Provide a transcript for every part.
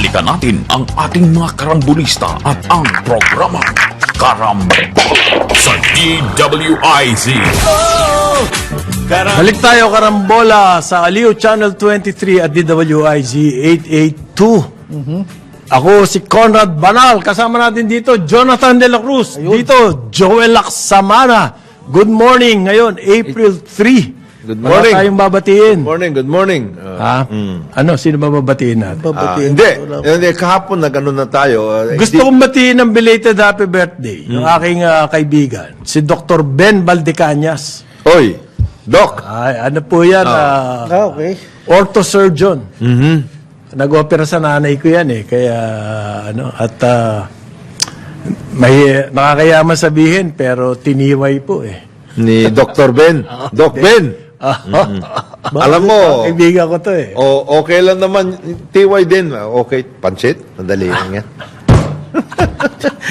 balikan natin ang ating mga karambulista at ang programang Karambol sa DWIZ. Balik tayo karambola sa Aliw Channel 23 at DWIZ 882. Ako si Conrad Banal. Kasama natin dito Jonathan De La Cruz. Dito Joel Laksamana. Good morning. Ngayon, April 3. Good morning. Wala tayong babatiin. Good morning. Ha? Ano? Sino ba babatiin natin? Hindi, kahapon nag-ano na tayo. Gusto kong batiin ng belated happy birthday yung aking kaibigan, si Dr. Ben Valdecañas. Oy, Doc. Ay, ano po yan? Okay. Orthosurgeon. Nag-opera sa nanay ko yan eh. Kaya, may nakakayaman sabihin, pero tiniway po eh. Ni Dr. Ben. Doc Ben. Alam mo, Kaibigan ko to eh. okay lang naman. TY din. Okay, pansit. Madali lang yan.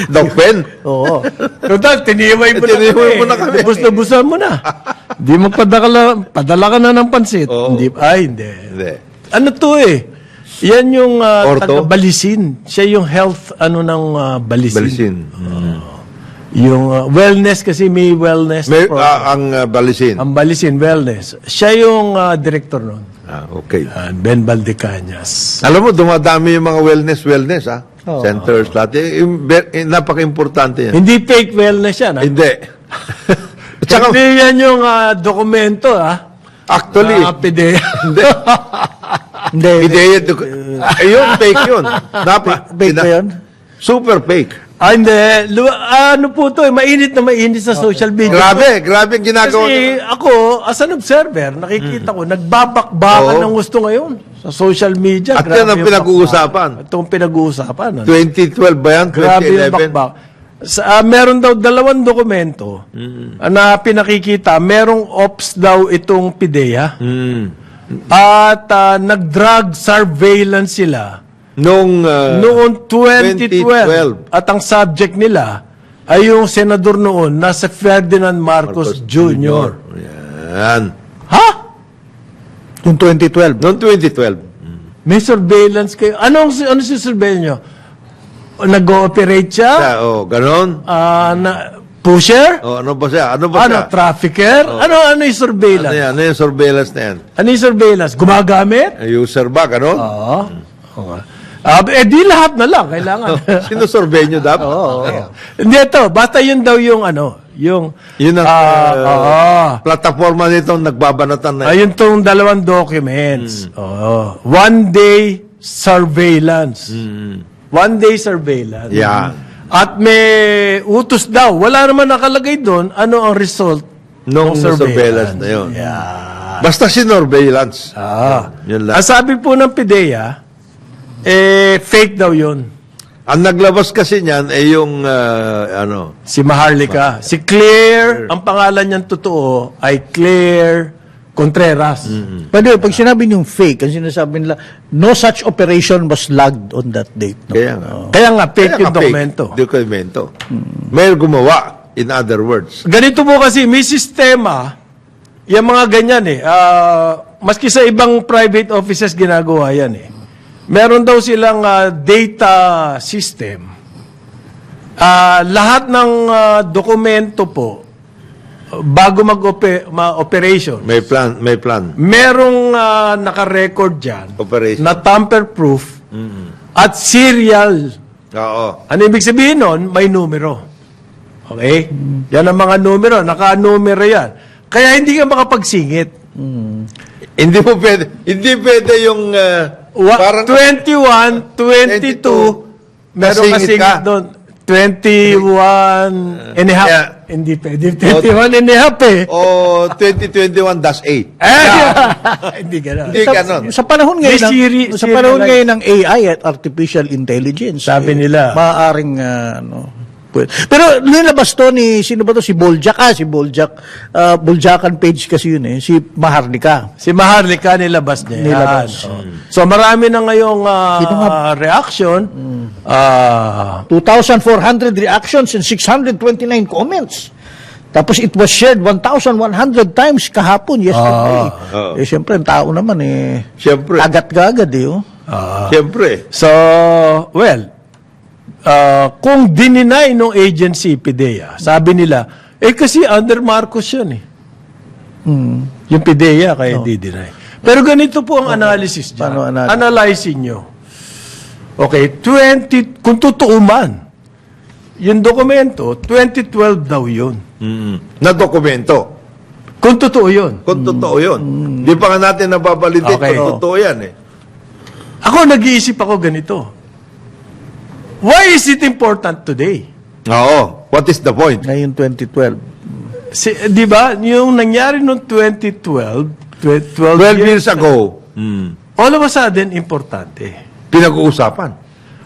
Doc Ben. Oo. Total, tiniway mo Tiniway mo na kami. Bus-busan mo na. Di mo padala ka na ng pansit. Oo. Hindi. Hindi. Ano to eh? Yan yung Orto? taga-Balisin. Siya yung health ng Balisin. Balisin. Yung wellness kasi may wellness May, program. ang Balisin. Ang Balisin Wellness. Siya yung director nun. Okay. Ben Valdecañas. Alam mo, dumadami yung mga wellness, ha? Centers, lahat. Napaka-importante yan. Hindi fake wellness yan. Ha? Hindi. Tsaka, Hindi yan yung dokumento. actually, PIDEA. hindi. Hindi. Ideya, ayun, fake yun. Fake ba yun? Super fake. Hindi. Ano po to? Mainit na mainit sa social media. Grabe ang ginagawa. Kasi ako, as an observer, nakikita ko, nagbabakbakan Oo. ng gusto ngayon sa social media. At yan ang yung pinag-uusapan. bakbakan. Ito ang pinag-uusapan. Ano? 2012 ba yan? Grabe yung 2011? bakbak. Meron daw 2 dokumento na pinakikita. Merong ops daw itong PIDEA. At nag-drug surveillance sila noong 2012. At ang subject nila ay yung senador noon na si Ferdinand Marcos Jr. Yan. Ha? Yung 2012. Noong 2012. May surveillance kayo. Ano si surveillance nyo? Nag-ooperate siya? Ganon. Pusher? Ano ba siya? Ano ba siya? Trafficker? Ano yung surveillance? Ano yung surveillance na yan? Ano yung surveillance? Gumagamit? User ba? Ganon? Oo. Di lahat na lang. Kailangan. Sinusurvey nyo dapat? Hindi ito. Basta yun daw yung yung Yun ang plataforma nito nagbabanatan na. ayun tong 2 documents. Oo. 1 day surveillance. 1 day surveillance. Yan. At may utos daw. Wala naman nakalagay doon ano ang result Nung ng surveillance na yun. Yeah. Basta sinurveillance. Yun lang. Ang sabi po ng PIDEA, fake daw yun. Ang naglabas kasi niyan ay yung, Si Maharlika. Si Claire, ang pangalan niyang totoo ay Claire Contreras. Pero pag sinabi niyong fake, ang sinasabi nila, no such operation was logged on that date. No? kaya nga. Kaya nga, fake Kaya yung nga dokumento. Dokumento. May gumawa, in other words. Ganito po kasi, may sistema, yung mga ganyan maski sa ibang private offices ginagawa yan Meron daw silang data system. Lahat ng dokumento po, bago mag-operation, May plan. merong naka-record dyan Operation. na tamper-proof at serial. Oo. Ano ibig sabihin nun? May numero. Okay? Yan ang mga numero. Naka-numero yan. Kaya hindi ka makapagsingit. Hindi pwede yung, parang, 21, 22, meron Nasingit kasing ka. doon. 21 and a half. Yeah. Hindi pwede. 21 and a half o 2021-8. Hindi gano'n. Hindi ganon. Sa panahon ngayon, May sa panahon ngayon ng AI at artificial intelligence, Sabi nila. maaaring pero nilabas to ni sino ba to, si Boljak, si Boljak, Boljakan page kasi yun si Maharlika. Si Maharlika nilabas niya. Nilabas. So marami na ngayong reaction. 2,400 reactions and 629 comments. Tapos it was shared 1,100 times kahapon, yesterday. Siyempre, ang tao naman Siyempre. agat-gagad Siyempre. So, well, kung dininay ng agency, PIDEA, sabi nila, kasi under Marcos yun eh. Yung PIDEA, kaya di-deny. Pero ganito po ang analysis dyan. Paano analysis? Analyzing nyo. Okay, kung totoo man, yung dokumento, 2012 daw yun. Na dokumento. Kung totoo yun. Kung totoo yun. Di pa nga natin nababalidate Okay. kung totoo yan eh. Ako, nag-iisip ako ganito. Why is it important today? Oo. What is the point? Ngayon 2012. Di ba, yung nangyari noong 2012, 12 years ago, all of a sudden, importante. pinag-uusapan.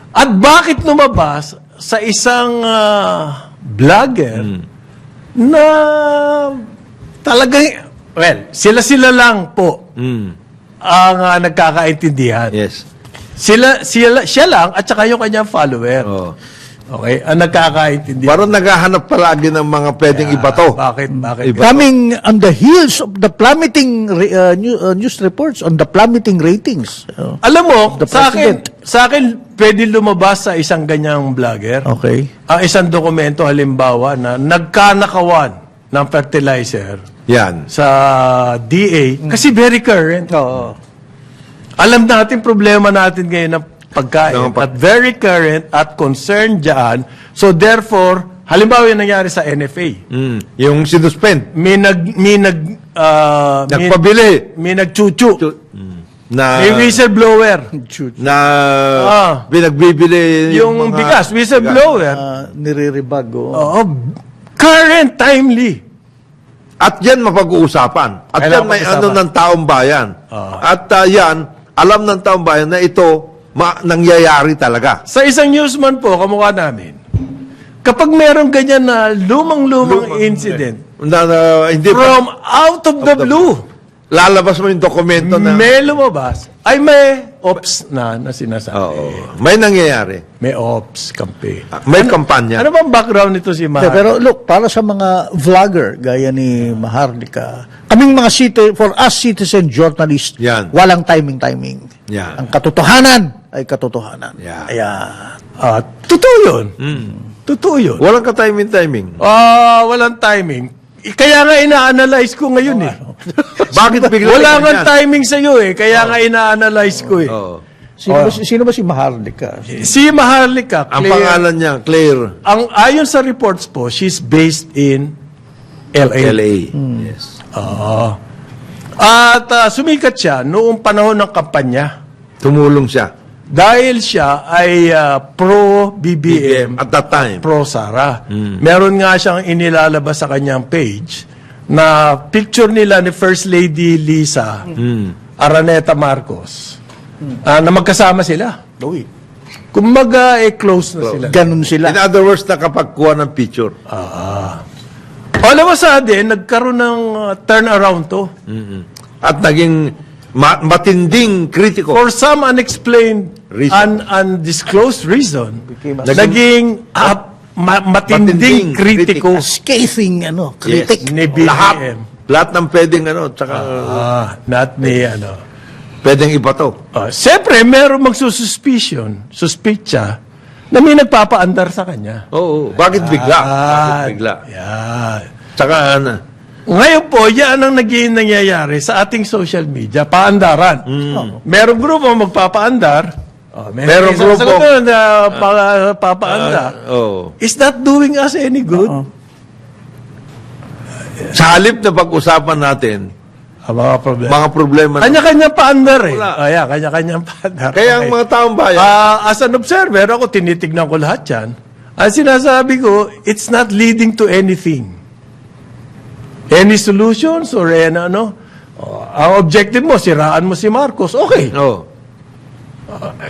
At bakit lumabas sa isang vlogger na talagang, well, sila-sila lang po ang nagkakaintindihan. Yes. Siya lang at saka yung kanyang follower. Oo. Okay? Ang nagkakaintindihan. Parang naghahanap palagi ng mga pwedeng ibato. Bakit? Iba. Coming on the heels of the plummeting news reports on the plummeting ratings. Alam mo, The sa president. akin, pwede lumabas sa isang ganyang vlogger. Okay. Ang isang dokumento, halimbawa, na nagkanakawan ng fertilizer Yan. sa DA kasi very current. Oo. Alam natin problema natin ngayon ng pagkain No, at very current at concerned dyan. So therefore, halimbawa yung nangyari sa NFA. Yung sinuspend. Nagpabili. May nagchuchu. Na, May whistleblower. na pinagbibili Yung mga- bigas, whistleblower. Nire-rebag. Oo, current, timely. At yan mapag-uusapan. At Kailangan yan may pag-usapan. ano ng taong bayan. At yan, alam ng taong bayan na ito nangyayari talaga. Sa isang newsman po, kamukha namin, kapag meron ganyan na lumang-lumang incident, Hindi pa, from out of the blue, lalabas mo yung dokumento na may lumabas, ay may ops na sinasabi. oo, may nangyayari. May ops, kampi. May kampanya. Ano bang background nito si Mahal? Pero look, para sa mga vlogger gaya ni Maharlika, kaming mga for us citizen journalists, Yan. walang timing. Yan. Ang katotohanan ay katotohanan. Yan. Ayan. Totoo yun. Totoo yun. Walang ka-timing. Walang timing. Kaya nga ina-analyze ko ngayon eh. Bakit bigla Wala ganyan? nga timing sa'yo eh. Kaya nga ina-analyze ko eh. Oo. Sino ba si Maharlika? Si Maharlika, Ang Claire, pangalan niya, Claire ayon sa reports po, she's based in LA. LA. Yes. At sumikat siya noong panahon ng kampanya Tumulong siya. dahil siya ay pro-BBM, At that time. pro-Sara. Meron nga siyang inilalabas sa kanyang page na picture nila ni First Lady Lisa Araneta Marcos na magkasama sila. Uy, Kumbaga, close na sila. ganun sila. In other words, nakapagkuha ng picture. All of a sudden, nagkaroon ng turnaround to. At naging matinding kritiko. For some unexplained, Reason. undisclosed reason, Naging- naging matinding kritiko Scathing, critic. ni BBM. Lahat ng pwedeng tsaka Not ni, pwedeng ibato. Siyempre, meron suspicion na may nagpapaandar sa kanya. Oo. Bakit bigla? Bakit bigla? Yan. Tsaka Ngayon po, yan ang nangyayari sa ating social media, paandaran. Merong grupo magpapaandar. Merong isang grupo- sagot doon na papaandar. oo. Is that doing us any good? Sa halip na pag-usapan natin, Mga problema. mga problema na. Kanya-kanya paandar eh. Wala. Kanya-kanyang paandar. Kaya ang Okay. mga taong bayan, As an observer, ako tinitignan ko lahat yan. Ang sinasabi ko, it's not leading to anything. Any solutions or ano? Ang objective mo, siraan mo si Marcos. Okay. oh,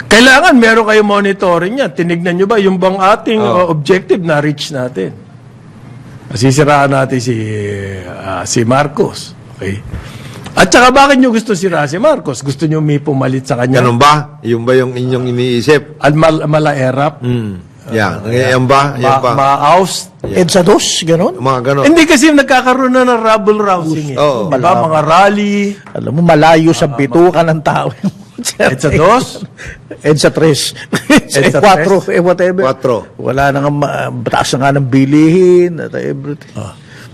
Kailangan meron kayo monitoring yan. Tinignan nyo ba yung bang ating objective na reach natin? Sisiraan natin si Marcos. Okay. At saka bakit nyo gusto siraan si Marcos? Gusto nyo may pumalit sa kanya? ganun ba? Yung ba yung inyong iniisip? At malaerap? Yan. Yan ba? Yan ba? Ma-oust? EDSA dos, ganun. Mga ganun. Hindi kasi nagkakaroon na ng rabble-rousing eh. Oo. Diba? Mga rally. Alam mo, malayo sa bitukan ng tao. EDSA 2? EDSA 3. EDSA 4, whatever. 4. Wala na nga, taas na nga ng bilihin, at everything.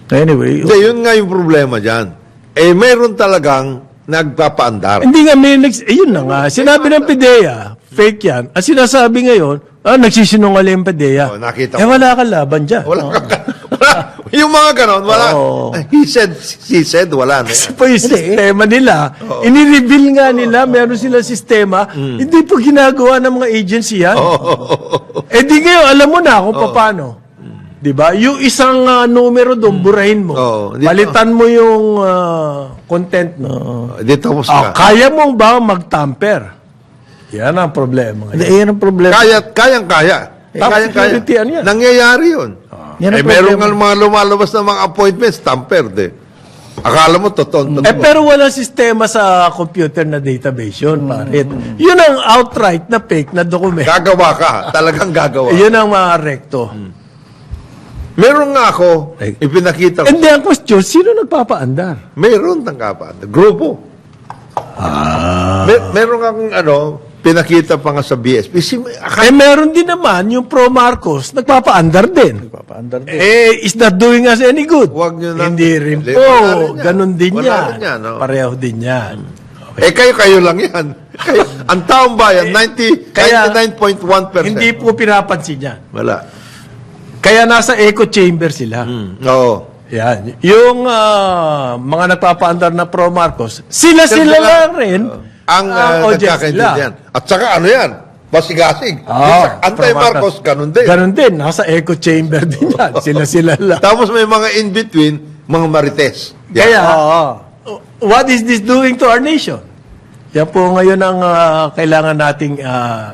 Anyway, Hindi, yun nga yung problema dyan. Mayroon talagang nagpapaandar. Hindi nga yun na nga. Sinabi ng PIDEA, fake yan. Ang sinasabi ngayon, nagsisinungaling ang PIDEA. Oh, nakita ko. Wala kang laban dyan. Wala. Yung mga ganon, wala. He said, wala na. Kasi po yung sistema nila, inireveal nga nila, meron silang sistema, hindi po ginagawa ng mga agency yan. Eh di ngayon, alam mo na kung paano. Diba? Yung isang numero doon, burahin mo. Palitan mo yung content mo. Di tapos ka. Kaya mong ba mag-tamper? Yan ang problema. yan ang problema. Kayang-kaya. Top security, ano yan? Nangyayari yun. Yan ang Meron problema. nga mga lumalabas na mga appointments, tampered eh. Akala mo, totoo. Pero walang sistema sa computer na database yun, parit. Yun ang outright na fake na dokumento. Gagawa ka. Talagang gagawa. Yun ang mga rekto. Meron nga ako, ipinakita ko. And then ang question, sino nagpapaandar? Meron ng kapan. Grupo. Meron akong pinakita pa nga sa BSP. Meron din naman yung pro Marcos, nagpapaandar din. Papaandar din. Is that doing us any good? Huwag nyo na- Hindi rin Hindi, po. wala rin yan. Ganun din Wala yan. rin yan, no? Pareho din yan. kayo lang yan. Ang taong bayan, 99.1%. Hindi po pinapansin yan. Wala. Kaya nasa echo chamber sila. Oo. Yan. Yung mga nagpapaandar na pro Marcos, sila lang rin Ang audience nagkakaintindihan. At saka yan? Basigasig. Ah, Anti-Marcos, ganun din. Ganun din. Nasa echo chamber din yan. Sila lang. Tapos may mga in-between, mga marites. Kaya, what is this doing to our nation? Yan po ngayon ang kailangan nating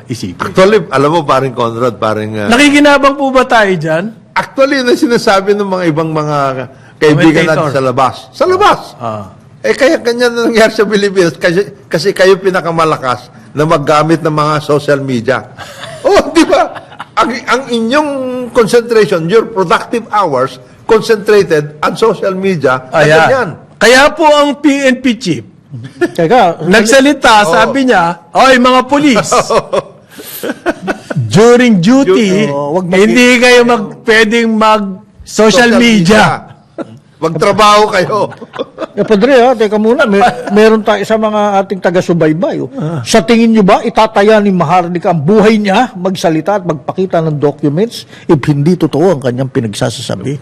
isipin. Actually, alam mo, paring Conrad, paring... Nakikinabang po ba tayo dyan? actually, na sinasabi ng mga ibang mga kaibigan natin sa labas. Sa labas. Kaya kanya na nangyari sa Pilipinas kasi kayo pinakamalakas na maggamit ng mga social media. Di ba? Ang inyong concentration, your productive hours, concentrated on social media, ganyan. Kaya po ang PNP chief, Teka, nagsalita, sabi niya, oy mga polis, during duty, hindi kayo pwedeng mag-social media. Magtrabaho kayo. Padre, teka muna, meron tayo sa mga ating taga-subaybay. Sa tingin nyo ba, itataya ni Maharlika ang buhay niya, magsalita at magpakita ng documents if hindi totoo ang kanyang pinagsasasabi?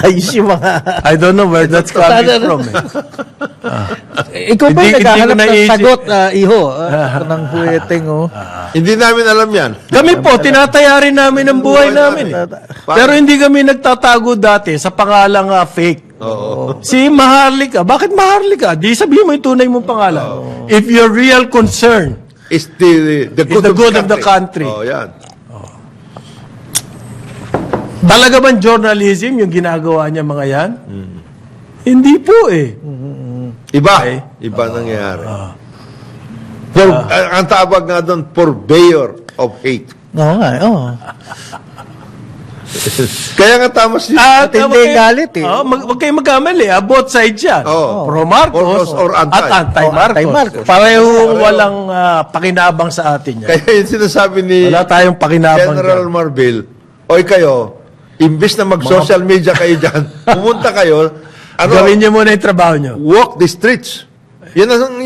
Ayos yung mga... I don't know where that's coming from. Ikaw ba Hindi- naghahanap hindi ko ng naisip. sagot, Iho? Ng huweteng, Hindi namin alam yan. Kami po, tinataya rin namin ang buhay namin. Pero hindi kami nagtatago dati sa pangalang fake. Si Maharlika, bakit Maharlika? Di sabihin mo yung tunay mong pangalan. If your real concern, It's the good, of the country. Oh, yan. talaga bang journalism yung ginagawa niya mga yan? Hindi po eh. Iba. Okay. Iba nangyayari. Ang tawag nga doon, purveyor of hate. Oo nga, Kaya nga tama si... At hindi galit eh. Huwag kayo magkamali. Both sides yan. Pro Marcos Or anti. at anti-Marcos. Anti-Marcos. Pareho walang pakinabang sa atin yan. Kaya yung sinasabi ni Wala tayong pakinabang General dyan. Marbil, oy kayo, imbis na mag-social media kayo dyan, pumunta kayo, Gawin niyo muna yung trabaho niyo. walk the streets. Yan ang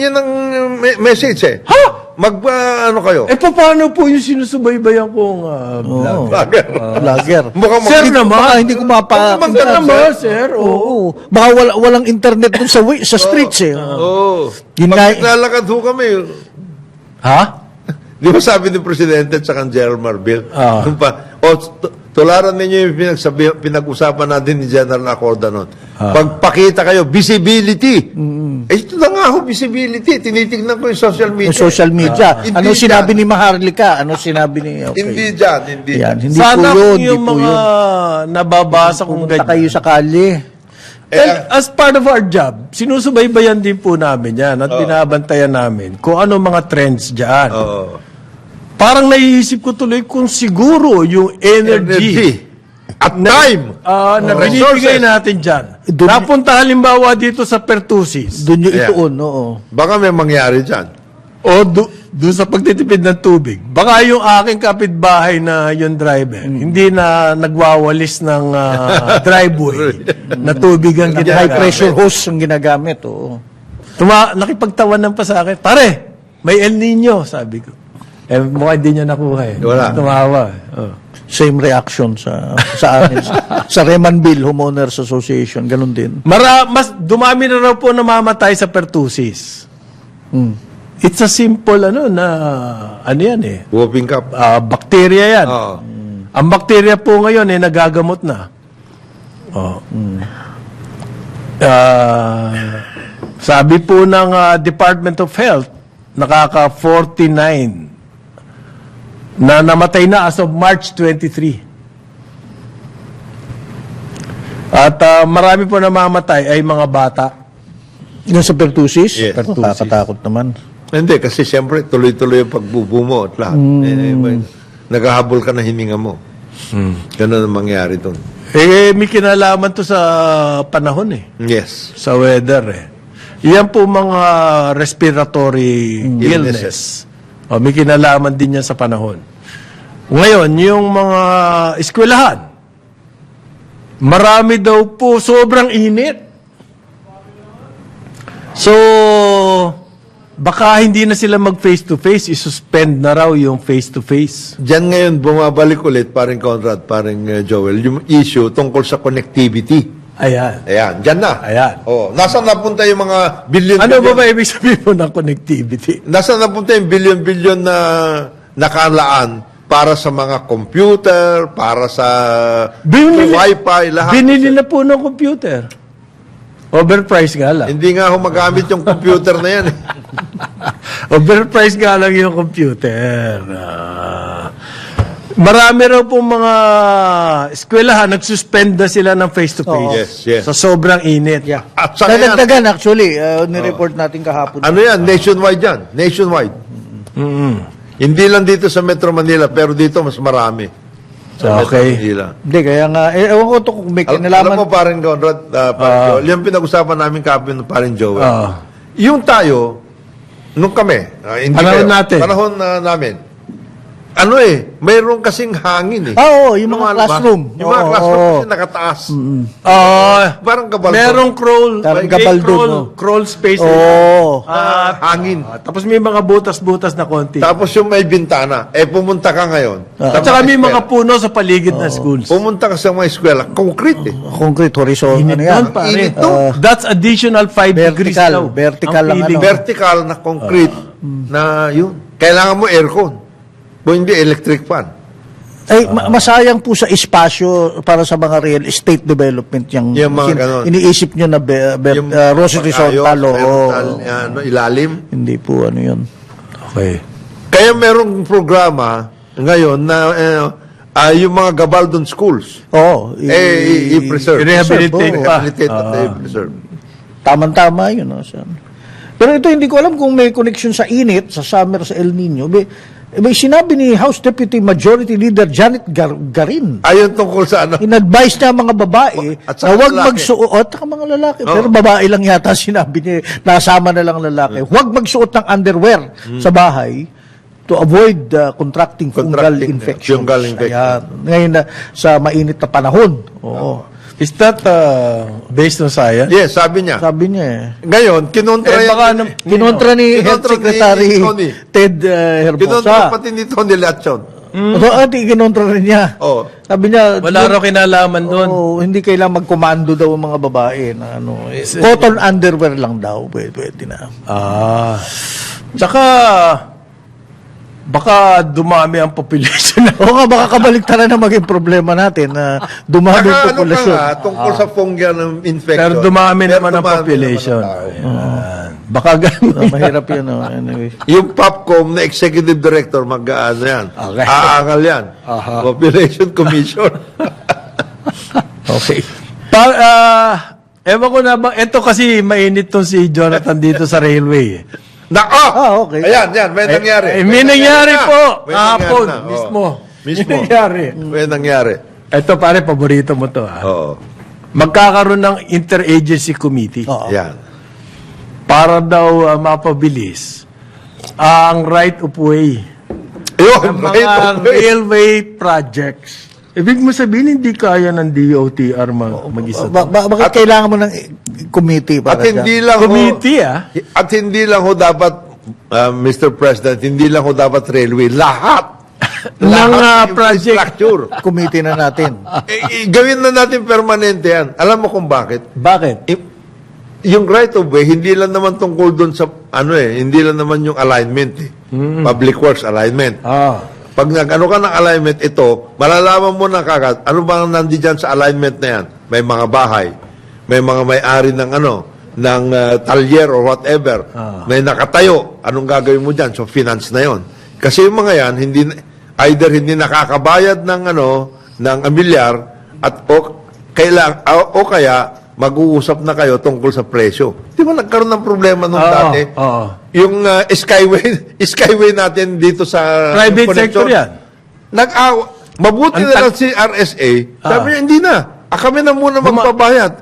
message eh. Ano kayo? Paano po yung sinusubaybayan kong vlog? Vlogger. Mukhang Sir naman. Baka hindi ko Maganda naman, sir. Oo. Baka walang internet dun sa streets eh. Yun nga- Pag naglalakad ho kami, Ha? di ba sabi ni Presidente at saka ang General Marbil, tularan ninyo yung pinag-usapan natin ni General Acorda noon. Pagpakita kayo, visibility. Ito na nga ho, visibility. Tinitignan ko yung social media. Yung social media. Hindi Ano sinabi dyan. ni Maharlika? Ano sinabi ni... Okay. Hindi dyan, hindi. Yan, hindi Sana po yun. kung yung mga nababasa kong Pumunta ganyan. kayo sa kalye. Well, as part of our job, sinusubaybayan din po namin yan at binabantayan namin kung ano mga trends dyan. Parang naiisip ko tuloy kung siguro yung energy At time. na binibigay natin dyan Doon, Napunta halimbawa dito sa Pertusis. doon yung Yeah. ituon, oo. Baka may mangyari dyan. O doon sa pagtitipid ng tubig. Baka yung aking kapitbahay na yung driver, hindi na nagwawalis ng driveway na tubig ang High ginagamit. pressure hose ang ginagamit, oo. Nakipagtawanan pa sa akin, pare, may El Nino, sabi ko. Mukhang hindi niya nakuha eh. Wala. Tumawa. Oh. Same reaction sa amin. sa Remanville Homeowners Association, ganun din. Mas dumami na raw po namamatay sa pertussis. It's a simple ano yan eh. Whooping cup. Bacteria yan. Oo. Ang bacteria po ngayon eh nagagamot na. Oh. Sabi po ng Department of Health, nakaka-49 na namatay na as of March 23. At marami po namamatay ay mga bata. Yung sa Pertusis? Yes. Nakakatakot naman. Hindi, kasi siyempre tuloy-tuloy yung pagbubo mo at lahat. Naghahabol ka na hininga mo. Ganun ang mangyari doon. May kinalaman to sa panahon eh. Yes. Sa weather eh. Yan po mga respiratory illness. May kinalaman din yan sa panahon. Ngayon, yung mga eskwelahan, marami daw po sobrang init. So, baka hindi na sila mag face-to-face, isuspend na raw yung face-to-face. Diyan ngayon bumabalik ulit, paring Conrad, paring Joel, yung issue tungkol sa connectivity. Ayan. Ayan, dyan na. Ayan. Oh, nasaan napunta yung mga billion? Ano ba ibig sabihin mo ng connectivity? Nasaan napunta yung billion na nakalaan para sa mga computer, para sa wifi, lahat? Binili na po ng computer. Overpriced nga lang. Hindi nga ako magamit yung computer na yan. Overpriced nga lang yung computer. Marami raw po mga eskwelahan, nagsuspend na sila ng face-to-face. Yes, yes. Sa sobrang init. Yeah. At saka yan, Nadagdagan actually, nireport natin kahapon. ano yan, nationwide yan. Nationwide. Hindi lang dito sa Metro Manila, pero dito mas marami. Sa Metro Okay. Manila. Hindi, kaya nga, ewan ko to kung may Alam kinalaman. mo, paring Conrad, paring Joel, yung pinag-usapan namin kapin ng paring Joel. Yung tayo, nung kami, hindi Panahon kayo, natin. Panahon namin. Mayroon kasing hangin eh. Oo, yung mga Lumalabas. classroom. Yung mga Oo, classroom oo. kasi nakataas. Parang Parang gabaldon. merong crawl. Parang may gabaldon, crawl, no? crawl space. Oo. Hangin. Tapos may mga butas-butas na konti. Tapos yung may bintana, pumunta ka ngayon. At saka may mga puno sa paligid ng schools. Pumunta ka sa mga eskwela, concrete eh. Concrete horizon, ano yan? Doon, pare. Init to. That's additional 5 degrees daw. Vertical Ang lang feeling. ano. Vertical na concrete na yun. Kailangan mo aircon. Kung hindi, electric fan. Ay, masayang po sa espasyo para sa mga real estate development yung Yung mga ganon. iniisip nyo na Rosy Rizal Talo. Ilalim. Hindi po ano yun. Okay. Kaya merong programa ngayon na yung mga Gabaldon schools, Oo. i-preserve. I-rehabilitate pa. Rehabilitate at i-preserve. Tama-tama yun. No? Pero ito, hindi ko alam kung may connection sa init, sa summer, sa El Nino. May sinabi ni House Deputy Majority Leader Janet Garin. Ayon tungkol sa ano. In-advise na mga babae At na saka huwag lalaki. magsuot, at mga lalaki, Oo. pero babae lang yata sinabi niya, nasama na lang lalaki. Huwag magsuot ng underwear sa bahay to avoid contracting fungal infections. fungal infection. Ayan. Ngayon na sa mainit na panahon. Oo. Is that based on science? Yes, sabi niya. Sabi niya eh. Ngayon, kinontra baka Kinontra ni Health Kinontra ni Secretary Tony. Ted Kinontra Herbosa. pati ni Tony Lachon. Kinontra rin niya. Oh. Sabi niya, Wala raw kinalaman doon. hindi kailangan magkomando daw ang mga babae na ano. Cotton underwear lang daw. Pwede na. Tsaka, baka dumami ang population na. Oo nga, baka kabaliktaran na maging problema natin na dumami ang Saka ano pa populasyon. nga, tungkol sa fungal infection. Pero dumami naman ang dumami population. naman ang tao. Ayan. Baka ganun. Mahirap yun. Anyway. Yung POPCOM na executive director, mag-ano yan. Okay. Aangal yan. Population Commission. Okay. Ewan ko na ba, ito kasi mainit to si Jonathan dito sa railway. Okay. Ayan, yan. May nangyari. May nangyari na. po. May nangyari Kahapon, na. Oo. mismo. Mismo. May nangyari. May nangyari. Ito pare, paborito mo to. Oo. magkakaroon ng interagency committee Oo. Yan. para daw mapabilis ang right of way Yun, ng mga right of way. railway projects. Ibig mo sabihin, hindi kaya ng DOTR mag-isa. Bakit kailangan mo ng committee para At hindi lang Committee, At hindi lang ho dapat, Mr. President, hindi lang ho dapat railway. Lahat ng ng project. infrastructure. committee na natin? Gawin na natin permanente yan. Alam mo kung bakit? Bakit? Yung right of way, hindi lang naman tungkol doon sa, hindi lang naman yung alignment Public Works alignment. Pag nag-ano ka ng alignment, ito, malalaman mo na kagad, ano bang nandiyan sa alignment na yan? May mga bahay, may mga may-ari ng ng talyer or whatever, may nakatayo, anong gagawin mo dyan? So, finance na yon. Kasi yung mga yan, either hindi nakakabayad ng ng amilyar, at o kaya, mag-uusap na kayo tungkol sa presyo. Di ba nagkaroon ng problema nung dati? Yung skyway natin dito sa Private connection, sector yan. Mabuti na lang si RSA. Sabi niya, hindi na. Kami na muna magbabayad.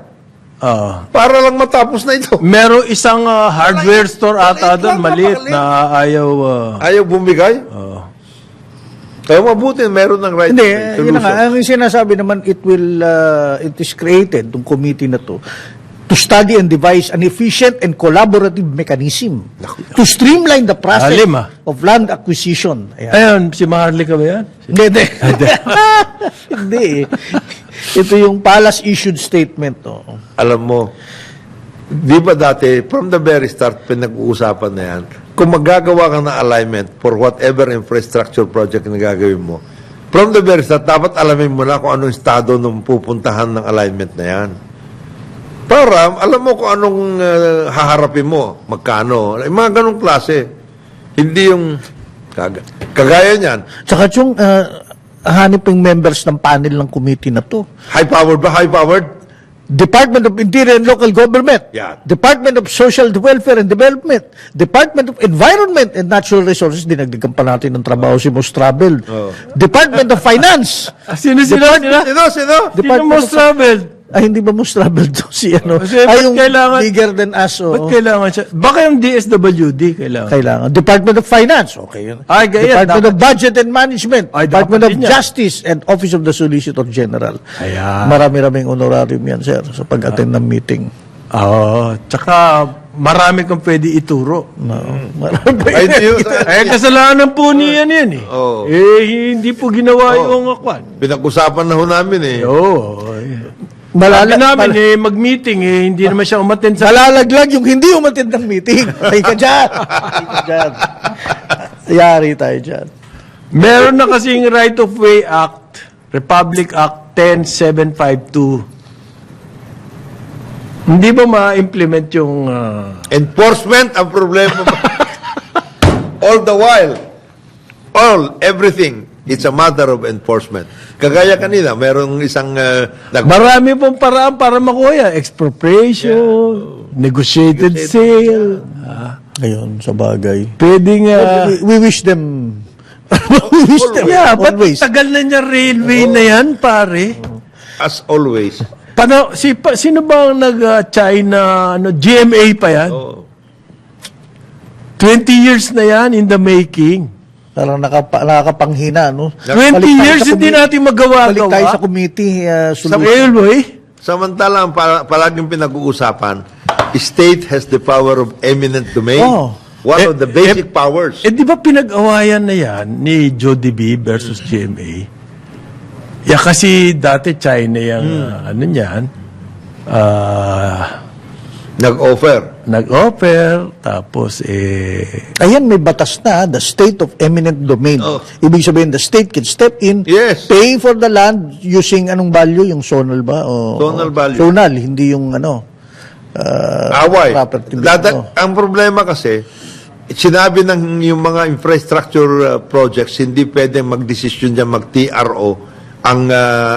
Para lang matapos na ito. Merong isang hardware store ata maliit doon, lang, maliit, napakaliit. na ayaw... Ayaw bumigay? Kaya mabuti, meron ng right Hindi, of way yun na nga. solution. Ang sinasabi naman, it is created, itong committee na to study and devise an efficient and collaborative mechanism to streamline the process Alim, of land acquisition. Ayan. Ayun, si Maharlika ba yan? Hindi. Hindi. Ito yung Palace issued statement. Alam mo, di ba dati, from the very start, pinag-uusapan na yan, kung magagawa ka ng alignment for whatever infrastructure project na gagawin mo, from the very start, dapat alamin mo na kung anong estado nung pupuntahan ng alignment na yan. Para, alam mo kung anong haharapin mo, magkano, mga ganong klase. Hindi yung, kagaya niyan, Tsaka yung haniping members ng panel ng committee na to. high-powered ba? High-powered? Department of Interior and Local Government, Yan. Department of Social Welfare and Development, Department of Environment and Natural Resources, dinagdagan pa natin ng trabaho si Most Travel, Department of Finance, Sino? Sino? Sino Department most of- traveled? hindi ba Most Travel to si Kasi ba't yung kailangan- bigger than us, Ba't kailangan siya? Baka yung DSWD kailangan. kailangan. Department of Finance, okay yun. Ay, ganyan, Department dapat- of Budget and Management, Ay, Department dapat of din yan. Justice and Office of the Solicitor General. Ayan. Marami-raming honorarium yan, sir, sa pag-attend ng meeting. Tsaka marami kang pwede ituro. Marami pa Ay, yan. Kasalanan po niyan yan eh. Oo. Hindi po ginawa yung akwan. Pinag-usapan na ho namin Oo. Malala- Sabi namin mag-meeting hindi naman siya umattend sa... Malalaglag yung hindi umatid ng meeting. Ay ka dyan. Ay ka dyan. Yari tayo dyan. Meron na kasing Right of Way Act, Republic Act 10752. Hindi ba ma-implement yung... enforcement ang problema. All the while, everything, it's a matter of enforcement. Kagaya kanina, merong isang Marami pong paraan para makuha yan. Expropriation, negotiated sale. Ngayon, sa bagay. Pwede nga... We wish them... we wish them Yeah, ba't always. tagal na niya railway na yan, pare? as always. Sino ba ang nag-China, GMA pa yan? 20 years na yan in the making. Parang nakakapanghina, no? 20 years hindi natin magawa-gawa. Balik tayo sa committee. Sa railway. Samantalang palaging pinag-uusapan, state has the power of eminent domain. Oh. One of the basic powers. Di ba pinag-awayan na yan ni Jody B versus GMA? Kasi dati China yung nag-offer, tapos Ayan, may batas na, the state of eminent domain. Oh. Ibig sabihin, the state can step in, Yes. paying for the land using anong value? Yung zonal ba? Zonal value. Zonal, hindi yung Away. property. Ang problema kasi, sinabi ng yung mga infrastructure projects, hindi pwedeng mag-desisyon dyan, mag-TRO ang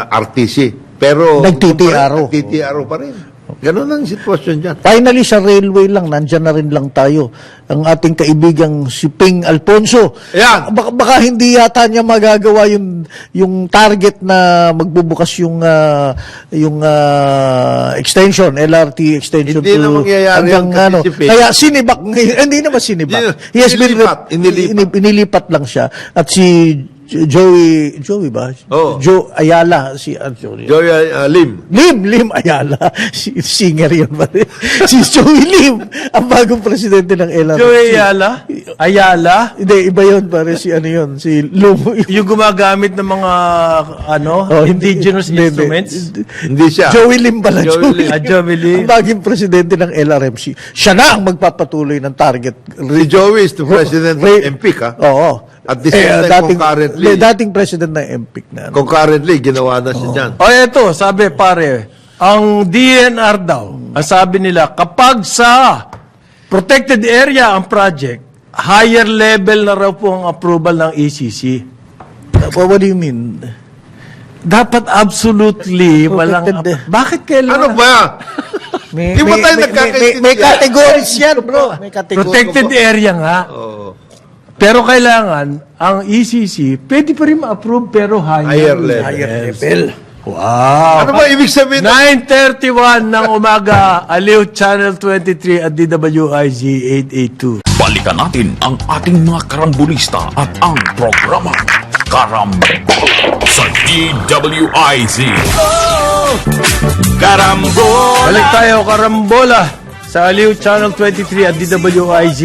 RTC. Pero, Nag-TTRO. Nag-TTRO pa rin. Ganun ang sitwasyon dyan. Finally, sa railway lang, nandyan na rin lang tayo. Ang ating kaibigang si Ping Alfonso. Yan. Baka hindi yata niya magagawa yung target na magbubukas yung extension, LRT extension. Hindi na mangyayari hanggang, yan kasi si Ping. Kaya sinibak ngayon. Hindi naman sinibak. He has been inilipat lang siya. At si Joey ba? Oo. Joe Ayala. Joy Lim Ayala. Singer yun ba? Si Joey Lim, ang bagong presidente ng LRT. Joey Ayala? Hindi, iba yun pare. Si ano yun? Si Lum. Yung gumagamit ng mga, indigenous instruments? Hindi siya. Joey Lim pala. Joey Lim. Joey Lim. Ang bagong presidente ng LRMC. Siya na ang magpapatuloy ng target. Si Joey is the president ng MPIC, ha? Oo. At the same time, dating president ng MPIC na. Concurrently, ginawa na siya dyan. O eto, sabi pare, ang DNR daw, ang sabi nila, kapag sa protected area ang project, higher level na raw po ang approval ng ECC. What do you mean? Dapat absolutely walang... Protected. Bakit kailangan? Ano ba? Di ba tayo nagkakaintindihan? May categories yan, bro. May categories. Protected area nga. Oo. Pero kailangan, ang ECC, pwede pa rin ma-approve pero Higher level. level. Wow. Ano ba ibig sabihin? 9:31 ng umaga, Aliw Channel 23 at DWIZ 882. Balikan natin ang ating mga karambulista at ang programa Karambol sa DWIZ. Karambol! Balik tayo, karambola, sa Aliw Channel 23 at DWIZ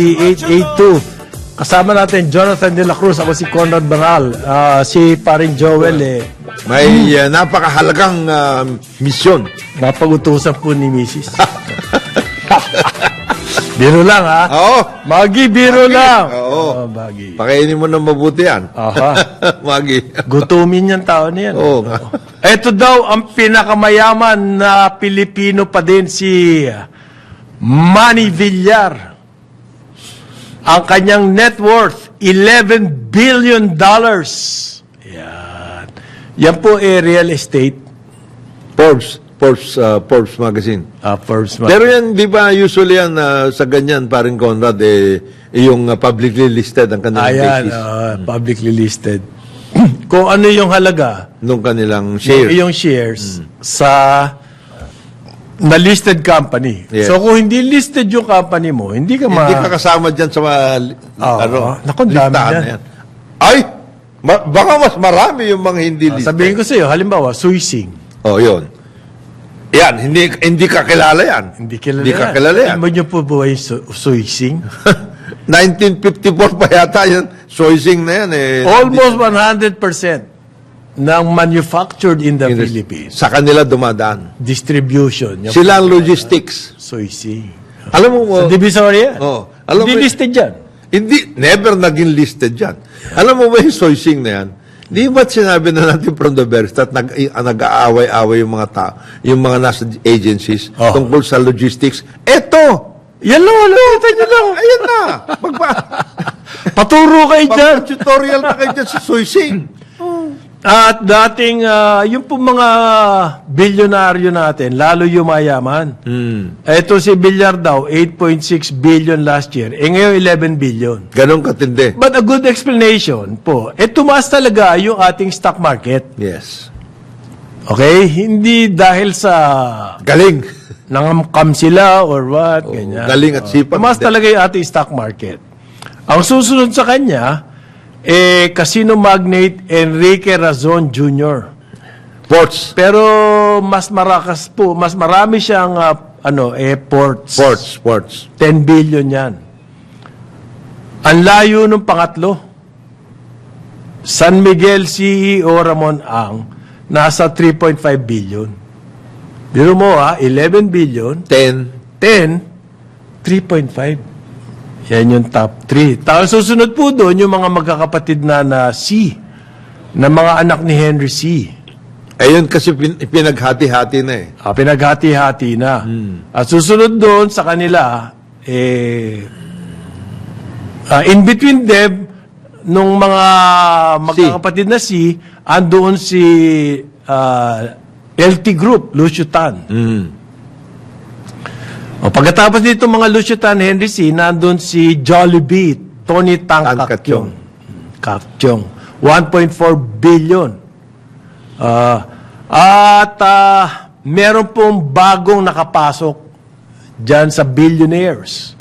882. Kasama natin Jonathan De La Cruz, ako si Conrad Banal, si paring Joel May napakahalagang misyon. napag-utusan po ni Mrs. Biro lang ha? Oo. Magi, biro lang. Oo. Magi. Pakainin mo ng mabuti yan. Aha. Magi. Gutumin yung tao na yan. Oo nga. Ito daw ang pinakamayaman na Pilipino pa din, si Manny Villar. Ang kanyang net worth, $11 billion. Yan. Yan po real estate. Forbes magazine. Forbes Pero yan, di ba usually yan sa ganyan, paring Conrad, yung publicly listed ang kanilang Ayan, basis. publicly listed. Kung ano yung halaga, Nung kanilang shares. yung shares sa na listed company. Yes. So kung hindi listed yung company mo, hindi ka Hindi ka kasama dyan sa mga Naku, dami listahan yan. na yan. Ay! Baka mas marami yung mga hindi listed. Sabihin ko sa iyo, halimbawa, Suising. Oh, yun. Yan, hindi ka kilala yan. Hindi kilala Hindi ka kilala yan. Alam niyo po ba yung Suising? 1954 pa yata yan. Soysing na yan Almost 100% ng manufactured in the Philippines. Sa kanila dumadaan. Distribution. Yung Sila ang logistics. Suising. Alam mo, Sa Divisoria. Oh, alam Hindi mo- listed dyan. hindi, never naging listed yan. Alam mo ba yung soysing na yan? Di ba't sinabi na natin from the very start, nag-aaway-away yung mga tao, yung mga nasa agencies Oh. tungkol sa logistics. Eto! Yan lang, nakita nyo lang. Ayan na! Paturo kayo dyan. Tutorial na kayo dyan sa soysing. At dating, yung po mga bilyonaryo natin, lalo yumayaman. Ito si Villar daw, 8.6 billion last year. Ngayon, 11 billion. Ganon katindi. But a good explanation po, tumaas talaga yung ating stock market. Yes. Okay? Hindi dahil sa Galing. nangamkam sila or what, ganyan. galing at sipag. Tumaas talaga yung ating stock market. Ang susunod sa kanya, casino magnate Enrique Razon Jr. Ports. Pero mas marami siyang ports. Ports. 10 billion yan. Ang layo ng pangatlo. San Miguel CEO Ramon Ang, nasa 3.5 billion. Biro mo 11 billion, 10. 3.5. Yan yung top 3. Tapos susunod po doon yung mga magkakapatid na C, na mga anak ni Henry C. Ayun kasi pinaghati-hati na eh. Pinaghati-hati na. At susunod doon sa kanila, in between them, nung mga magkakapatid na C, andoon si LT Group, Lucio Tan. O, pagkatapos dito mga Lucio Tan Henry C, nandun si Jollibee, Tony Tang Kakyong. Kakyong. 1.4 billion. Meron pong bagong nakapasok dyan sa billionaires.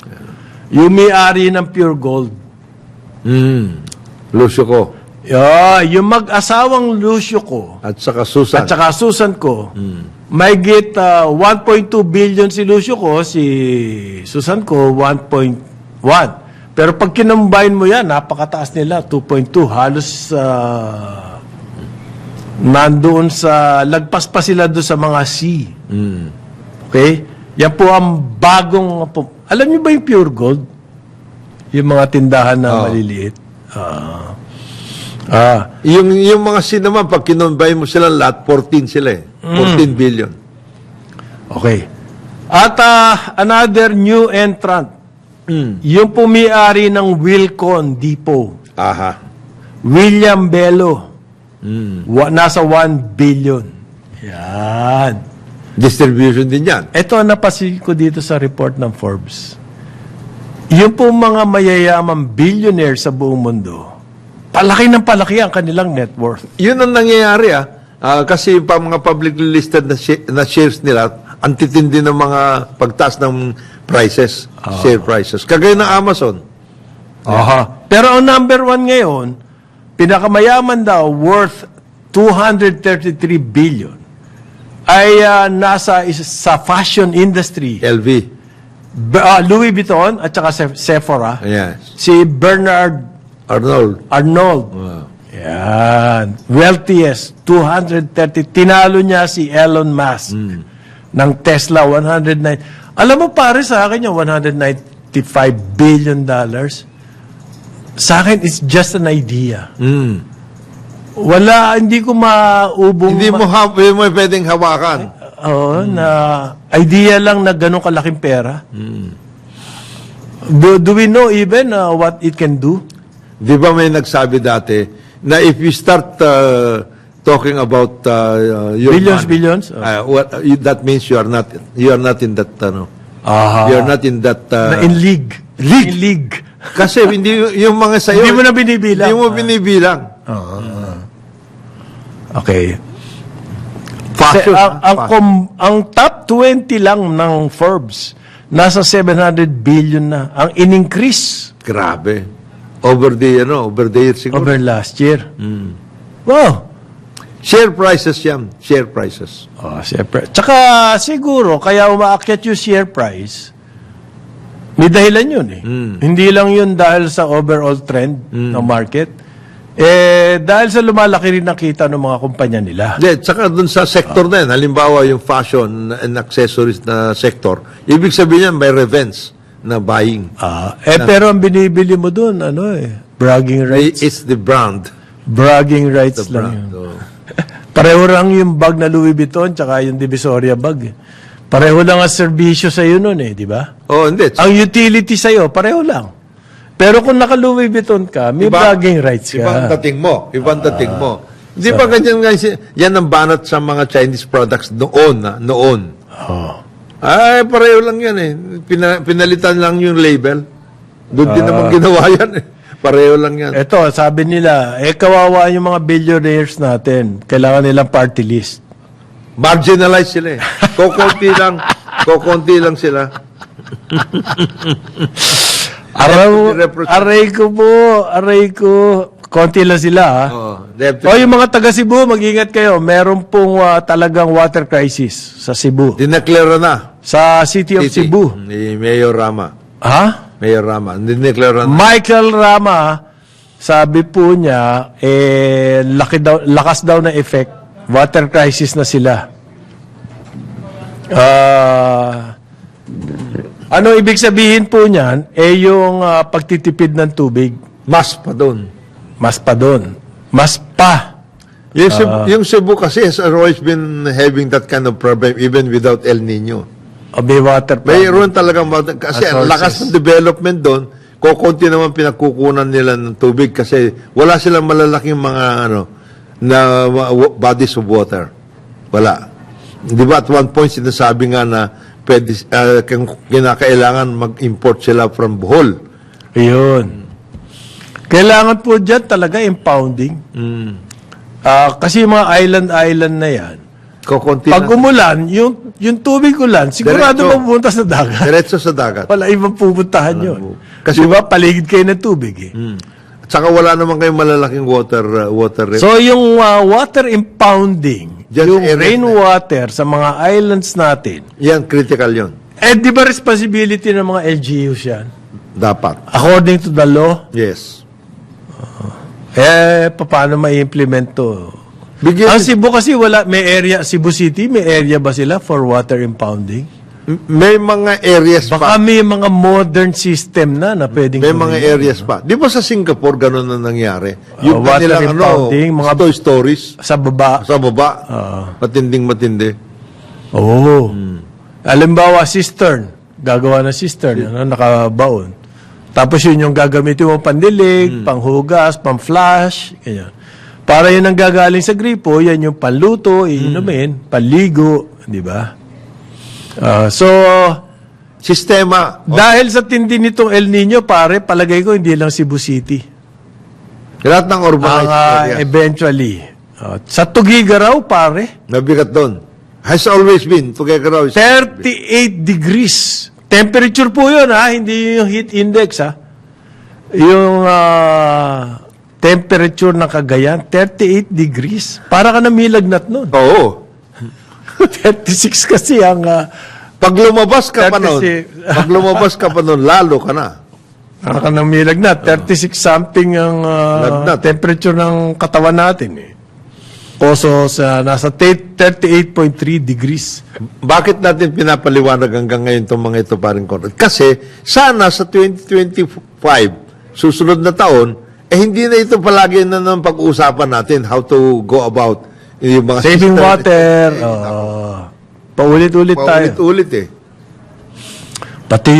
Yung may-ari ng Pure Gold. Lucio ko. Yung mag-asawang Lucio ko At saka Susan. at saka Susan ko, may get 1.2 billion si Lucio ko, si Susan ko 1.1. Pero pag kinumbahin mo yan, napakataas nila, 2.2. Halos nandoon sa, lagpas pa sila doon sa mga C. Okay? Yan po ang bagong, alam niyo ba yung Pure Gold? Yung mga tindahan na maliliit. Yung mga C naman, pag kinumbay mo sila lahat, 14 sila eh. 14 billion. Okay. At another new entrant, yung pumiari ng Wilcon Depot, Aha. William Bello, nasa 1 billion. Yan. Distribution din yan. Ito ang napasin ko dito sa report ng Forbes. Yung po mga mayayamang billionaire sa buong mundo, palaki ng palaki ang kanilang net worth. Yun ang nangyayari kasi pa mga publicly listed na shares nila, antitindi ng mga pagtaas ng prices, share prices. Kagaya ng Amazon. Aha. Pero ang number one ngayon, pinakamayaman daw, worth 233 billion, ay nasa sa fashion industry. LV. Louis Vuitton at saka Sephora. Yes. Si Bernard Arnold. Wow. Yan. Wealthiest, 230. Tinalo niya si Elon Musk ng Tesla, 109. Alam mo pare, sa akin yung $195 billion. Sa akin, it's just an idea. Wala, hindi ko maubong. Hindi mo pwedeng hawakan. Na idea lang na ganun kalaking pera. Do we know even what it can do? Di ba may nagsabi dati na if you start talking about your Billions? that means you are not in that you are not in that In league. kasi hindi yung mga sayo Hindi mo na binibilang. Hindi mo binibilang. Okay. Fashion. Ang top 20 lang ng Forbes, nasa 700 billion na. Ang in-increase Grabe. Over the years siguro. over last year. Wow. Share prices yan. Share prices. Siyempre. Tsaka siguro, kaya umaakyat yung share price, may dahilan yun eh. Hindi lang yun dahil sa overall trend ng market. Dahil sa lumalaki rin nakita ng mga kumpanya nila. Tsaka dun sa sector na yan, halimbawa yung fashion and accessories na sector, ibig sabihin yan may revenge na buying. Pero ang binibili mo dun, bragging rights. It's the brand. Bragging rights The lang brand. yun. Pareho lang yung bag na Louis Vuitton tsaka yung Divisoria bag. Pareho lang ang serbisyo sa'yo nun di ba? Hindi. Ang utility sa'yo, pareho lang. Pero kung naka-Louis Vuitton ka, may bragging rights ka. Ibang dating mo. Hindi ba ganyan nga, yan ang banat sa mga Chinese products noon. Ay, pareho lang yan Pinalitan lang yung label. Doon din naman ginawa yan Pareho lang yan. Ito, sabi nila, kawawa yung mga billionaires natin. Kailangan nilang party list. Marginalized sila Kokonti lang sila. Aray ko. Konti lang sila, yung mga taga Cebu, mag-ingat kayo. Meron pong talagang water crisis sa Cebu. Dineklara na. Sa City of Cebu. Ni Mayor Rama. Ha? Dineklara na. Michael Rama, sabi po niya, lakas daw na effect. Water crisis na sila. Ano ibig sabihin po niyan? Yung pagtitipid ng tubig. Mas pa doon. Mas pa. Yung Cebu kasi has always been having that kind of problem even without El Nino. May water problem. Mayroon talagang kasi ang lakas ng development doon, kokonti naman pinagkukunan nila ng tubig kasi wala silang malalaking mga na bodies of water. Wala. Di ba at one point sinasabi nga na kung kinakailangan mag-import sila from Bohol. Ayun. Kailangan po dyan talaga impounding. Kasi yung mga island na yan, Kokonti pag na. umulan, yung tubig ulan, sigurado Diretso. mapupunta sa dagat. Diretso sa dagat. Wala ibang pupuntahan yun. Kasi- Kasi diba, paligid kayo ng tubig eh. At saka wala naman kayong malalaking water So yung water impounding, Just yung areas rainwater sa mga islands natin, yan, critical yon. di ba responsibility ng mga LGUs yan? Dapat. According to the law, Yes. paano ma-implement to? Bigyan, Ang Cebu kasi may area, Cebu City, may area ba sila for water impounding? may mga areas Baka pa. may mga modern system na pwedeng May mga gawin. areas pa. Di ba sa Singapore ganun na nangyari? water impounding, mga- Toy Stories Sa baba. sa baba. Matinding-matindi. Oo. Halimbawa, cistern. Gagawa ng cistern, nakabaon. Tapos yun yung gagamitin mo pandilig, panghugas, pang-flash, ganyan. Para yun ang gagaling sa gripo, yan yung panluto, iinumin, panligo, di ba? So, Sistema. dahil sa tindi nitong El Nino, pare, palagay ko hindi lang Cebu City. Lahat ng urbanized areas. Eventually. Sa Tugigaraw, pare, Nabigat doon. Has always been. Tugigaraw is 38 degrees. Temperature po yun, ha? Hindi yung heat index, ha? Yung temperature ng Cagayan, 38 degrees. Para ka namilagnat nun. Oo. 36 kasi ang... Pag lumabas ka pa noon, 36. lalo ka na. para ka namilagnat. 36 something ang Lagnat. temperature ng katawan natin, eh. Koso sa nasa 38.3 degrees. Bakit natin pinapaliwanag hanggang ngayon itong mga ito, paring Conrad? Kasi sana sa 2025, susunod na taon, hindi na ito palagi na ng pag-uusapan natin how to go about yung mga Saving system. water. Paulit-ulit tayo. Paulit-ulit eh. Pati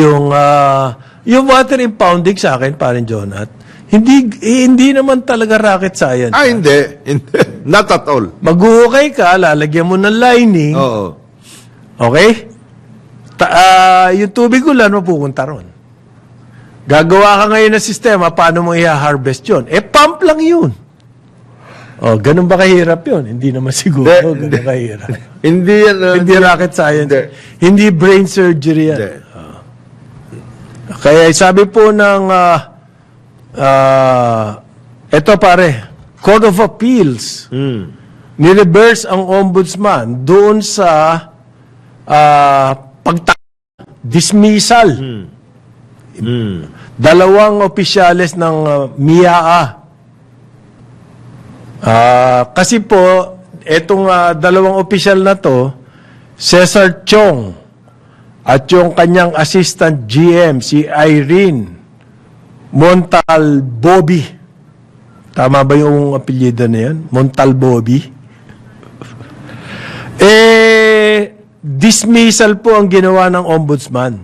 yung water impounding sa akin, parin Jonat, hindi naman talaga rocket science. Hindi. Not at all. Maghuhukay ka, lalagyan mo ng lining. Oo. Okay? Yung tubig ulan, mapupunta ron. Gagawa ka ngayon ng sistema, paano mo i-harvest yun? Pump lang yun. Ganun ba kahirap yun? Hindi naman siguro. Ganun kahirap. Hindi yan. Hindi rocket science. Hindi. Hindi brain surgery yan. Hindi. Kaya sabi po ng eto pare, Court of Appeals, nireverse ang ombudsman doon sa dismissal. Dalawang opisyales ng MIAA. Kasi po, etong dalawang opisyal na to, Cesar Chong at yung kanyang assistant GM, si Irene Montalbobi. Tama ba yung apelyido na yan? Montalbobi? Dismissal po ang ginawa ng ombudsman.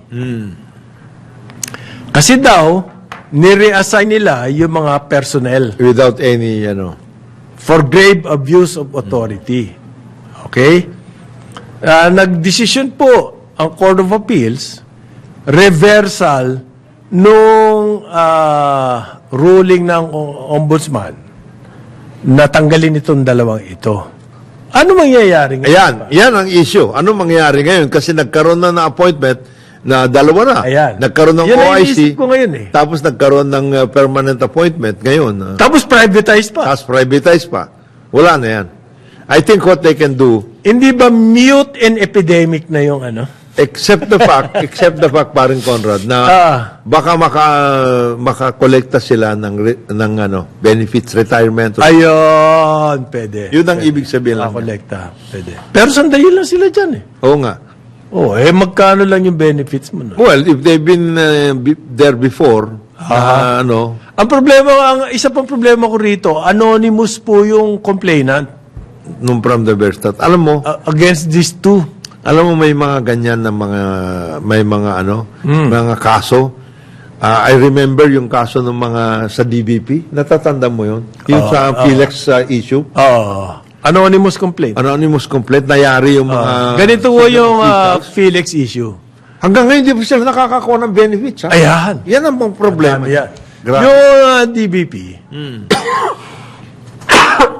Kasi daw, nireassign nila yung mga personnel Without any, for grave abuse of authority. Okay? Nagdesisyon po ang Court of Appeals, reversal nung ruling ng ombudsman na tanggalin itong dalawang ito. Ano mangyayari ngayon? yan ang issue. Ano mangyayari ngayon? Kasi nagkaroon na appointment na dalawa na. Ayan. Nagkaroon ng Yan ang OIC. iniisip ko ngayon eh. Tapos nagkaroon ng permanent appointment ngayon. Tapos privatized pa. Tapos privatized pa. Wala na yan. I think what they can do, Hindi ba mute and epidemic na yung ano? except the fact, paring Conrad, na baka makakolekta sila ng benefits, retirement. Ayun, pwede. Yun ang ibig sabihin lang. Kolekta, pwede. Pero sandali lang sila dyan eh. Oo nga. Magkano lang yung benefits mo? No? Well, if they've been there before, Ang problema, isa pang problema ko rito, anonymous po yung complainant nung from the Verstaat. Alam mo, against these two. may mga ganyan na mga kaso. I remember yung kaso ng mga sa DBP. Natatanda mo yun? Yung sa PhilEx issue. Anonymous complaint. Anonymous complaint, nayari yung mga... Ganito po yung officials. Felix issue. Hanggang ngayon, hindi pa sila nakakakuha ng benefits. Ha? Ayan. Yan ang mga problema. Yan. Grabe. Yung DBP,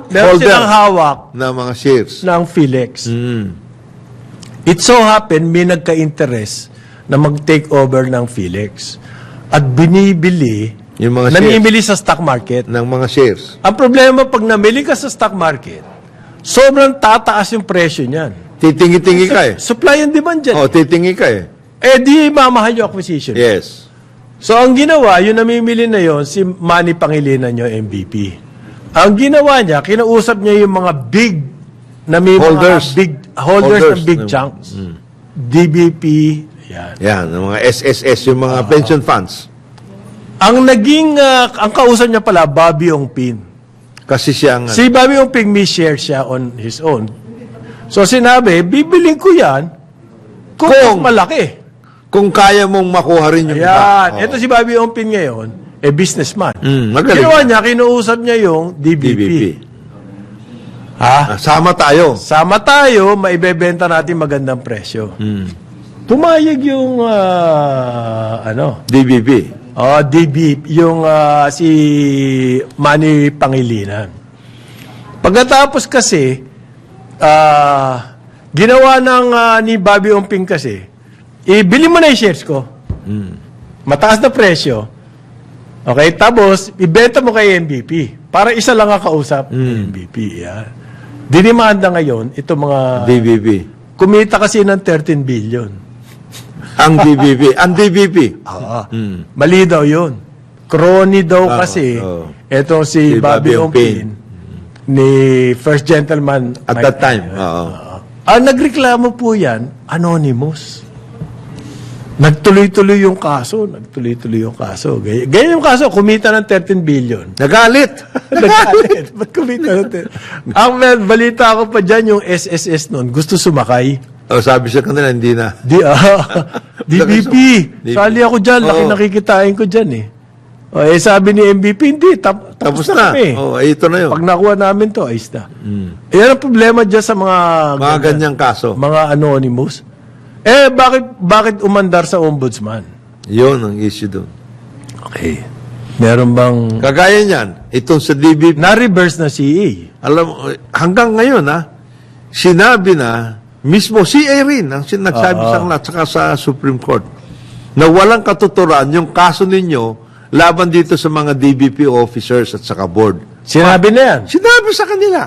meron Holder. silang hawak Na mga shares. ng Felix. Mm. It so happen, may nagka-interest na mag-take over ng Felix. At binibili, Yung mga namimili sa stock market. Ng mga shares. Ang problema, pag namili ka sa stock market, sobrang tataas yung presyo niyan. Titingi-tingi ka eh. Supply and demand dyan. Titingi ka eh. Di mamahal yung acquisition. Yes. So, ang ginawa, yung namimili na yon si Manny Pangilinan yung MVP. Ang ginawa niya, kinausap niya yung mga big, na may Holders. mga big, holders ng big Mm. chunks. DBP, yan. Yan, ang mga SSS, yung mga pension funds. Ang naging, ang kausap niya pala, Bobby Ongpin. Kasi siya ang... Si Bobby Ongpin, may share siya on his own. So, sinabi, bibiling ko yan kung Kung- mas malaki. Kung kaya mong makuha rin yung Ayan. iba. Ito si Bobby Ongpin ngayon, businessman. Magaling. Ginawa niya, kinuusap niya yung DBP. DBP. Ha? Sama tayo. Sama tayo, maibebenta natin magandang presyo. Pumayag yung, DBP. DB, yung si Manny Pangilinan. Pagkatapos kasi, ginawa ng ni Bobby Ongpin kasi, ibili mo na yung shares ko. Mataas na presyo. Okay, tapos, ibenta mo kay MVP. Para isa lang ang kausap, MVP. Yan. Dinimanda ngayon, ito mga... DBP. Kumita kasi ng 13 billion. Ang DBP. Ang DBP. Mali daw yun. Crony daw kasi, oo. eto si Si Bobby Bobby Ongpin, ni First Gentleman. At Mike that time. Pence. Oo. Ang nagreklamo po yan, anonymous. Nagtuloy-tuloy yung kaso. Ganyan yung kaso, kumita ng 13 billion. Nagalit. Nagalit. Ba't kumita ng 13? Ang balita ko pa dyan, yung SSS noon, gusto sumakay. Sabi sa kanila, hindi na. DBP. Sali ako dyan, laki Oo. nakikitain ko dyan eh. Sabi ni MVP, hindi, tapos na kami. Ito na yun. Pag nakuha namin to, ayos na. Yan ang problema dyan sa mga Ganyang kaso. mga anonymous. Bakit umandar sa ombudsman? Yun ang issue doon. Okay. Meron bang... Kagaya niyan, itong sa DBP, Na-reverse na CA. alam mo, hanggang ngayon sinabi na, mismo CA rin ang nagsabi sa kanila, saka sa Supreme Court, na walang katuturan yung kaso ninyo laban dito sa mga DBP officers at saka board. Sinabi na yan. Sinabi sa kanila.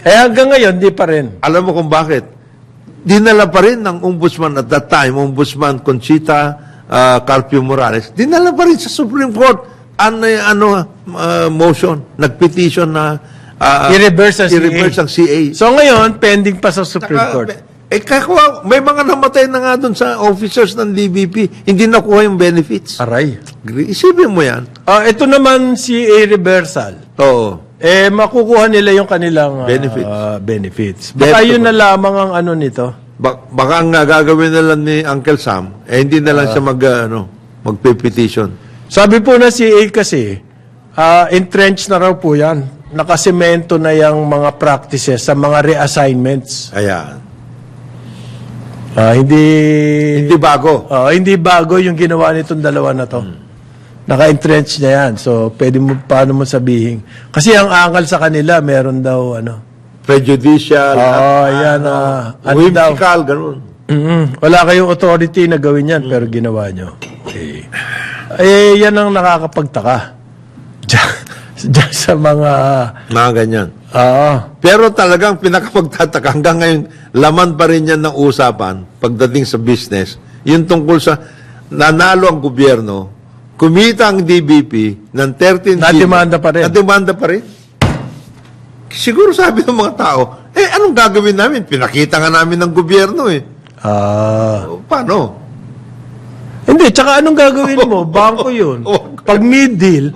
Hanggang ngayon, di pa rin. Alam mo kung bakit? Dinala pa rin ng ombudsman at that time, Ombudsman Conchita Carpio Morales, dinala pa rin sa Supreme Court motion, nagpetition na I-reverse ang ang CA. So ngayon, pending pa sa Supreme Court. Kakuha, may mga namatay na nga doon sa officers ng DBP, hindi nakuha yung benefits. Aray. Isipin mo yan. Ito naman CA reversal. Oo. Makukuha nila yung kanilang Benefits. benefits. Baka Debt yun na lamang ang ano nito. Baka ang gagawin na lang ni Uncle Sam, hindi na lang siya magpe-petition. Sabi po na CA kasi, entrenched na raw po yan. Nakasemento na yung mga practices sa mga reassignments. Ayan. Hindi bago. hindi bago yung ginawa nitong dalawa na to. Naka-entrench na yan. So, paano mo sabihin? Kasi ang angal sa kanila, meron daw, Prejudicial. yan, whimsical, ganun. Wala kayong authority na gawin yan, pero ginawa nyo. Okay. Yan ang nakakapagtaka. Diyan sa mga... Mga ganyan. Oo. Pero talagang pinakapagtataka, hanggang ngayon, laman pa rin yan ng usapan pagdating sa business. Yung tungkol sa nanalo ang gobyerno, kumita ang DBP ng 13 billion. Nademanda pa rin. Nademanda pa rin. Siguro sabi ng mga tao, anong gagawin namin? Pinakita nga namin ng gobyerno Paano? Hindi, tsaka anong gagawin mo? Bangko yun. Pag mid-deal,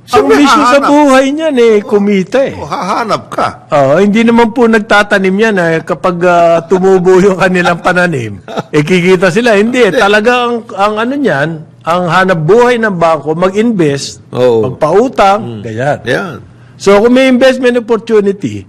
ang mismo sa buhay niyan kumita Hahanap ka. Hindi naman po nagtatanim yan kapag tumubo yung kanilang pananim. Kikita sila. Hindi, talaga ang ano niyan, ang hanap buhay ng bangko, mag-invest, magpautang, ganyan. Yan. So kung may investment opportunity,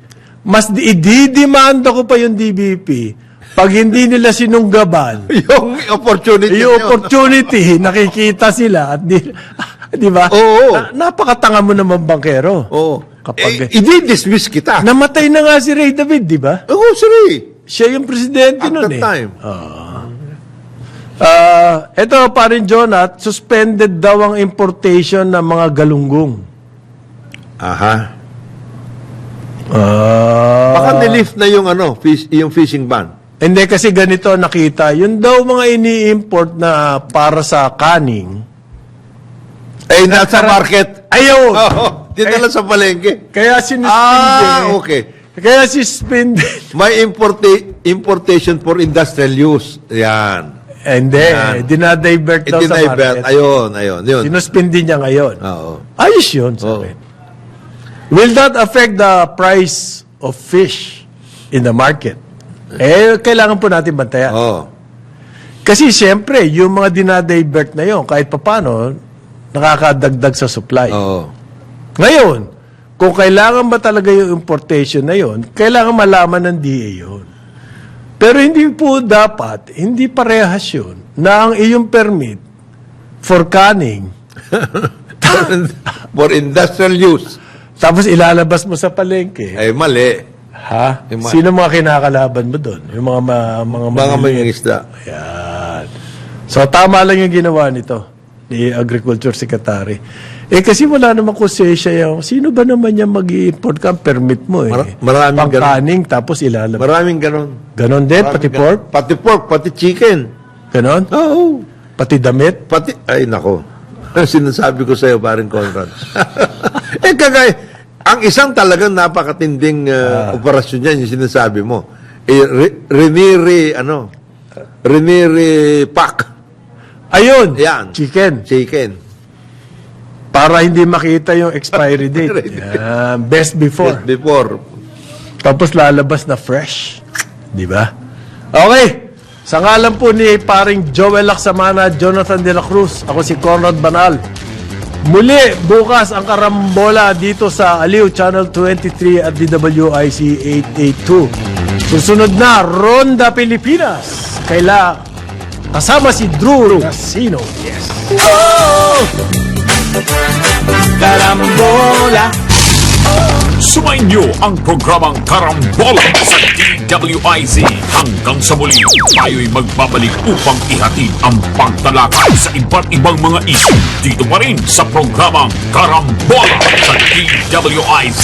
mas ididimanda ko pa yung DBP pag hindi nila sinunggaban. Yung opportunity. Yung yun. opportunity, nakikita sila at di ba? Oo. Napakatanga mo naman, bangkero. Oo. Kapag I-dismiss kita. namatay na nga si Ray David, di ba? Oo, sorry. Siya yung presidente At nun that time. Ito pa rin, Jonat, suspended daw ang importation ng mga galunggong. Aha. Ah. Baka nilift na yung yung fishing ban. Hindi, kasi ganito nakita. Yun daw mga ini-import na para sa kaning. Nasa market. Ayun! Oo. Dinala sa palengke. Kaya sinuspindi. Okay. Kaya sinuspindi. May importation for industrial use. Yan. Hindi, dinadivert daw sa Itinivert. market. Ayun. Yun. Sinuspindi niya ngayon. Oo. Ayos yun, sabi. Will that affect the price of fish in the market? Kailangan po natin bantayan. Oo. Kasi siyempre, yung mga dinadivert na yun, kahit papano, nakakadagdag sa supply. Oo. Ngayon, kung kailangan ba talaga yung importation na yun, kailangan malaman ng DA yun. Pero hindi po dapat, hindi parehas yun, na ang iyong permit for canning, For industrial use. tapos ilalabas mo sa palengke. Ay, mali. Ha? Yung Sino mga kinakalaban mo doon? Yung mga Mga mamimili. mangingisda. Ayan. So, tama lang yung ginawa nito ni Agriculture Secretary. Kasi wala namang konsensya yung, sino ba naman yung mag-i-import ka? Permit mo Maraming ganun. Pangkaning, tapos ilalabas. Maraming ganon. Ganon din, pati pork? Pati pork, pati chicken. Ganon? Oo. Pati damit? Ay, nako. Sinasabi ko sa'yo, paring Conrad. Ang isang talagang napakatinding operasyon yan, yung sinasabi mo. Reniri pack. Ayun! Yan. Chicken. Chicken. Para hindi makita yung expiry date. Yan. Best before. Just before. Tapos lalabas na fresh. Di ba? Okay. Sa ngalan po ni paring Joel Lacsamana, Jonathan De La Cruz, ako si Conrad Banal. Muli, bukas ang karambola dito sa Aliw Channel 23 at DWIC 882. Susunod na, Ronda Pilipinas. Kasama si Drew Casino. Yes. Karambola. Sumainyo ang programang Karambola sa DWIZ. Hanggang sa muli, tayo'y magbabalik upang ihatid ang pagtalakay sa iba't ibang mga isyu dito pa rin sa programang Karambola sa DWIZ.